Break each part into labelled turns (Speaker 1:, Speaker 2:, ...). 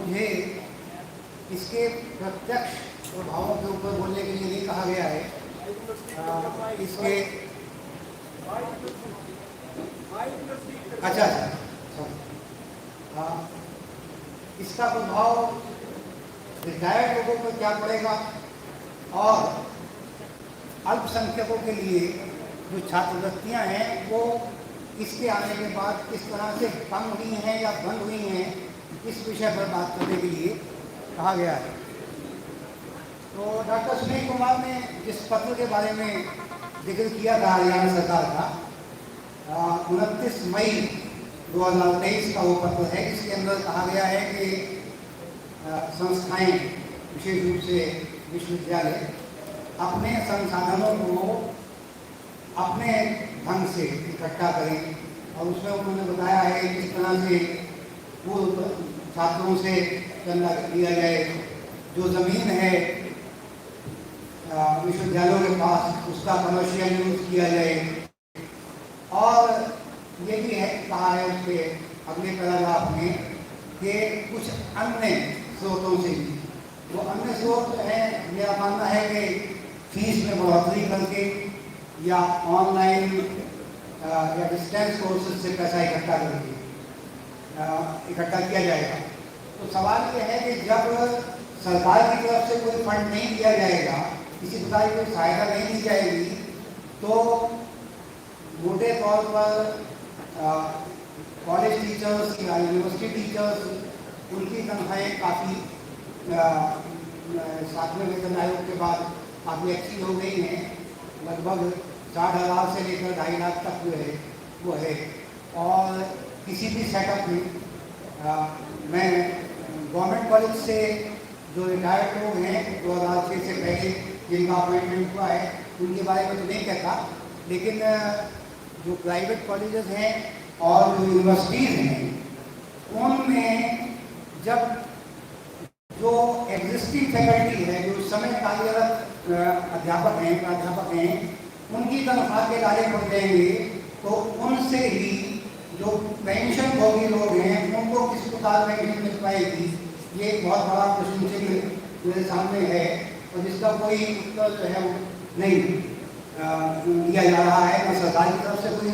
Speaker 1: मुझे इसके प्रत्यक्ष प्रभावों के ऊपर बोलने के लिए नहीं कहा गया है। इसके अच्छा इसका प्रभाव रिटायर्ड लोगों पर क्या पड़ेगा और अल्पसंख्यकों के लिए जो छात्रवृत्तियां हैं वो इसके आने के बाद किस तरह से कम हुई हैं या बंद हुई हैं, इस विषय पर बात करने के लिए कहा गया है। तो डॉक्टर सुनील कुमार ने जिस पत्र के बारे में जिक्र किया था हरियाणा सरकार का, 29 मई 2023 का वो पत्र है। इसके अंदर कहा गया है कि संस्थाएं, विशेष रूप से विश्वविद्यालय, अपने संसाधनों को अपने ढंग से इकट्ठा करें। और उसमें उन्होंने बताया है किस तरह से पूर्व छात्रों से चंदा लिया जाए, जो ज़मीन है विश्वविद्यालयों के पास उसका कमर्शियल यूज किया जाए। और ये भी है कहा है उसके अगले पैराग्राफ में कि कुछ अन्य स्रोतों से भी, वो अन्य स्रोत हैं, मेरा मानना है कि फीस में बढ़ोतरी करके या ऑनलाइन या डिस्टेंस कोर्सेज से पैसा इकट्ठा करके इकट्ठा किया जाएगा। तो सवाल ये है कि जब सरकार की तरफ से कोई फंड नहीं दिया जाएगा, किसी प्रकार की कोई सहायता नहीं दी जाएगी, तो मोटे तौर पर कॉलेज टीचर्स या यूनिवर्सिटी टीचर्स, उनकी तनख्वाहें काफ़ी 7वें वेतन आयोग के बाद काफ़ी अच्छी हो गई हैं। लगभग 60,000 से लेकर 2.5 लाख तक वो है। और किसी भी सेटअप में मैं गवर्नमेंट कॉलेज से जो रिटायर्ड लोग हैं 2006 से पहले जिनका अपॉइंटमेंट हुआ है, उनके बारे में तो नहीं कहता, लेकिन जो प्राइवेट कॉलेजेस हैं और जो यूनिवर्सिटीज़ हैं, उनमें जब जो एग्जिस्टिंग फैकल्टी है, जो इस समय कार्यरत अध्यापक हैं, प्राध्यापक हैं, उनकी तनख्वाह के दायरे पड़ जाएंगे, तो उनसे ही जो पेंशन भोगी लोग हैं उनको किस प्रकार पेंशन मिल पाएगी, ये एक बहुत बड़ा प्रश्न चिन्ह मेरे सामने है और जिसका कोई उत्तर जो है वो नहीं दिया जा रहा है। न सरकार की तरफ से कोई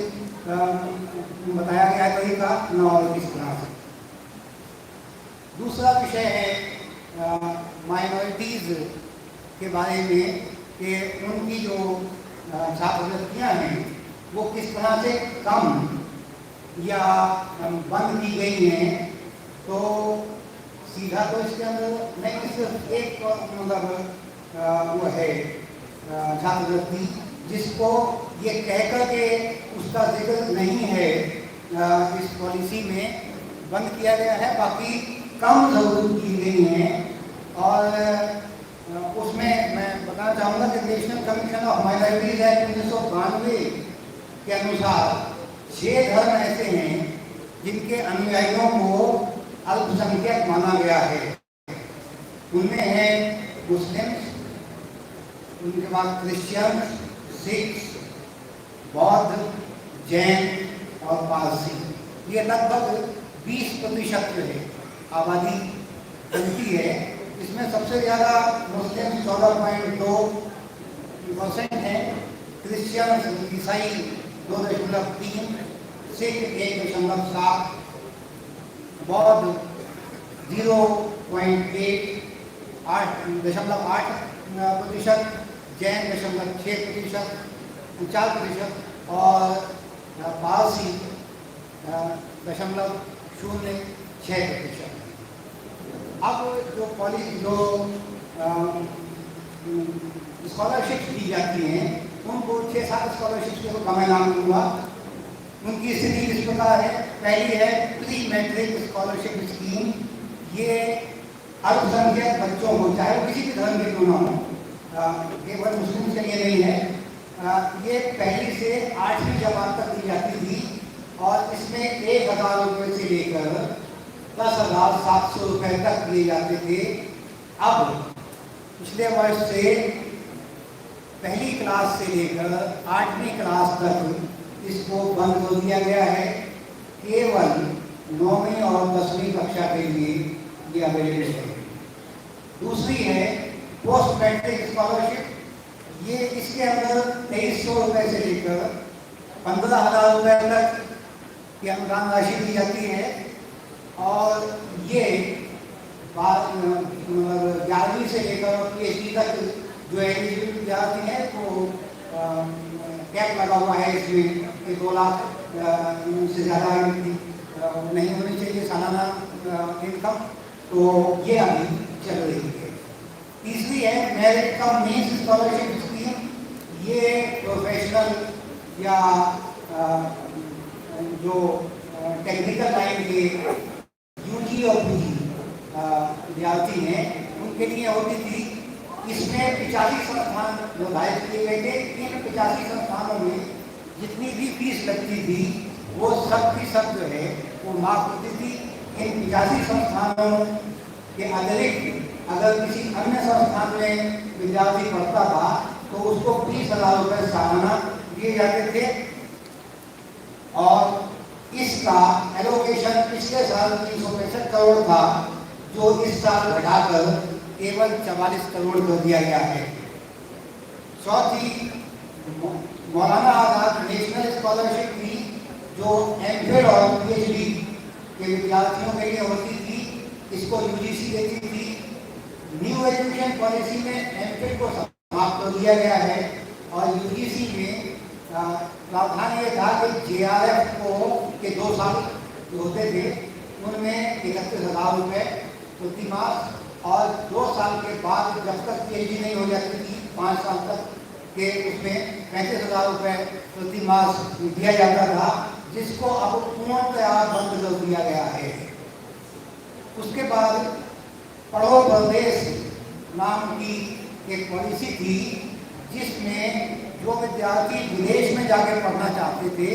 Speaker 1: बताया गया है तरीका, न और किस तरह से। दूसरा विषय है माइनॉरिटीज़ के बारे में कि उनकी जो छात्रवृत्तियाँ हैं वो किस तरह से कम या बंद की गई हैं। तो सीधा तो इसके अंदर नहीं, सिर्फ एक मतलब वो है छात्रवृत्ति जिसको ये कहकर के उसका जिक्र नहीं है इस पॉलिसी में, बंद किया गया है, बाकी कम जरूरत की गई हैं। और उसमें मैं बताना चाहूँगा कि national commission of minorities act 1992 के अनुसार 6 धर्म ऐसे हैं जिनके अनुयायियों को अल्पसंख्यक माना गया है। उनमें है मुस्लिम्स, उनके बाद क्रिश्चियन, सिख, बौद्ध, जैन और पारसी। ये लगभग 20% है आबादी बनती है। इसमें सबसे ज़्यादा मुस्लिम 14.2% है, क्रिश्चियन ईसाई 2.3, सिख 1.7, बौद्ध 0.8%, जैन 6%, 4% और पारसी 0.06%। अब जो स्कॉलरशिप दी जाती हैं उनको 6-7 स्कॉलरशिप के का मैं नाम दूंगा। उनकी स्थिति इस प्रकार है। पहली है प्री मैट्रिक स्कॉलरशिप स्कीम। ये अल्पसंख्यक बच्चों को, चाहे वो किसी भी धर्म के क्यों ना हो, केवल मुस्लिम के लिए नहीं है, ये पहली से 8वीं जमात तक दी जाती थी और इसमें 1,000 रुपये से लेकर 10,700 रुपये तक दिए जाते थे। अब पिछले वर्ष से पहली क्लास से लेकर 8वीं क्लास तक इसको बंद कर दिया गया है। केवल 9वीं और 10वीं कक्षा के लिए ये अवेलेबल है। दूसरी है पोस्ट मैट्रिक स्कॉलरशिप। ये इसके अंदर 2300 रुपये से लेकर 15,000 रुपये तक की अनुदान राशि दी जाती है। और ये 11वीं से लेकर PhD तक जो एलिजिबल विद्यार्थी हैं तो कैप लगा हुआ है इसमें कि 2 लाख से ज़्यादा नहीं होनी चाहिए सालाना इनकम, तो ये अभी चल रही है। तीसरी है merit come means scholarship scheme. ये प्रोफेशनल या जो टेक्निकल लाइन के UG और PG विद्यार्थी हैं उनके लिए होती थी। इसमें 85 संस्थान निर्धारित किए गए थे। इन 85 संस्थानों में जितनी भी फीस लगती थी वो सब की सब जो है वो माफ होती थी। इन 85 संस्थानों के अतिरिक्त अगर किसी अन्य संस्थान में विद्यार्थी पढ़ता था तो उसको 20,000 रुपये सालाना दिए जाते थे। और इसका एलोकेशन पिछले साल 365 करोड़ था, जो इस साल घटाकर केवल 44 करोड़ कर दिया गया है। चौथी मौलाना आजाद नेशनल स्कॉलरशिप थी, जो MPhil और PhD के विद्यार्थियों के लिए होती थी। इसको UGC देती थी। न्यू एजुकेशन पॉलिसी में MPhil को समाप्त कर दिया गया है और UGC में प्रावधान ये था कि JRF को के 2 साल जो होते थे उनमें 31,000 रुपये प्रति मास और 2 साल के बाद जब तक PhD नहीं हो जाती थी 5 साल तक के उसमें 35,000 रुपये प्रति मास दिया जाता था, जिसको अब पूर्णतया बंद कर दिया गया है। उसके बाद पढ़ो प्रदेश नाम की एक पॉलिसी थी, जिसमें जो विद्यार्थी विदेश में जाके पढ़ना चाहते थे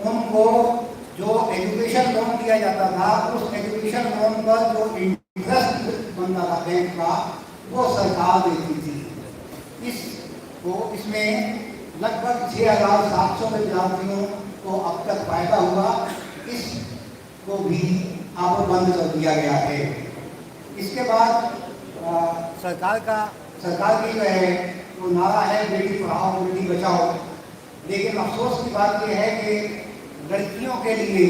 Speaker 1: उनको जो एजुकेशन लोन दिया जाता था, उस एजुकेशन लोन पर जो इंटरेस्ट बनता था बैंक का वो सरकार देती थी। इसमें लगभग 6,700 विद्यार्थियों को अब तक फायदा हुआ। इसको भी अब बंद कर दिया गया है। इसके बाद सरकार की जो है वो नारा है बेटी पढ़ाओ बेटी बचाओ। लेकिन अफसोस की बात यह है कि लड़कियों के लिए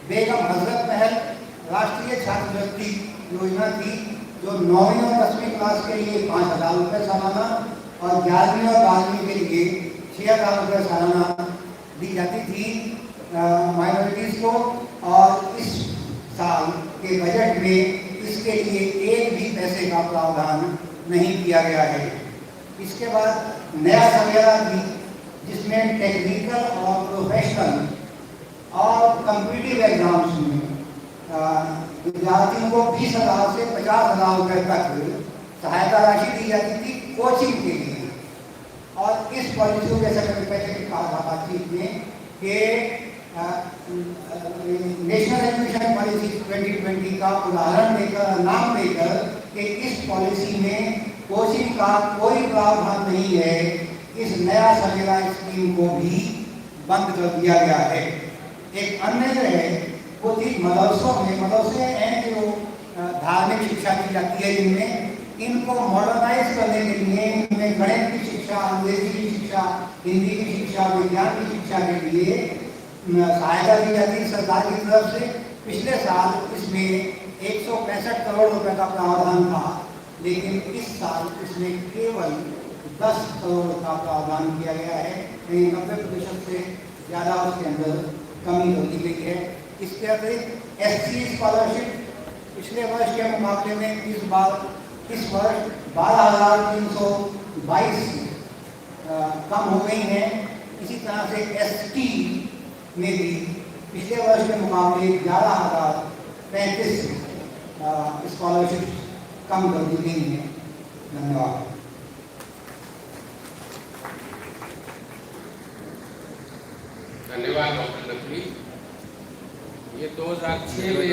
Speaker 1: बेगम हजरत महल राष्ट्रीय छात्रवृत्ति योजना थी, जो 9वीं और 10वीं क्लास के लिए 5,000 रुपये सालाना और 11वीं और 12वीं के लिए 6,000 रुपये सालाना दी जाती थी माइनॉरिटीज़ को। और इस साल के बजट में इसके लिए एक भी पैसे का प्रावधान नहीं किया गया है। इसके बाद नया सवेरा भी, जिसमें टेक्निकल और प्रोफेशनल और कम्पिटिटिव एग्जाम्स में विद्यार्थियों को 20,000 से 50,000 रुपये तक सहायता राशि दी जाती थी कोचिंग के लिए। और इस पॉलिसी को जैसे मैंने पहले कहा था बातचीत में कि नेशनल एजुकेशन पॉलिसी 2020 का उदाहरण देकर नाम देकर कि इस पॉलिसी में कोचिंग का कोई प्रावधान नहीं है, इस नया सवेरा स्कीम को भी बंद कर दिया गया है। एक अन्य जो है वो थी मदरसों में, मदरसे हैं जो धार्मिक शिक्षा दी जाती है, जिनमें इनको मॉडर्नाइज करने के लिए इनमें गणित की शिक्षा, अंग्रेजी की शिक्षा, हिंदी की शिक्षा, विज्ञान की शिक्षा के लिए सहायता दी जाती है सरकार की तरफ से। पिछले साल इसमें 165 करोड़ रुपए का प्रावधान था, लेकिन इस साल इसमें केवल 10 करोड़ का प्रावधान किया गया है। 90% से ज़्यादा उसके अंदर कमी होती गई है। इसके अतिरिक्त SC स्कॉलरशिप पिछले वर्ष के मुकाबले में इस वर्ष 12,322 कम हो गई हैं। इसी तरह से ST में भी पिछले वर्ष के मुकाबले 11,035 स्कॉलरशिप कम कर दी गई हैं। धन्यवाद।
Speaker 2: धन्यवाद डॉक्टर नकवी। ये 2006 में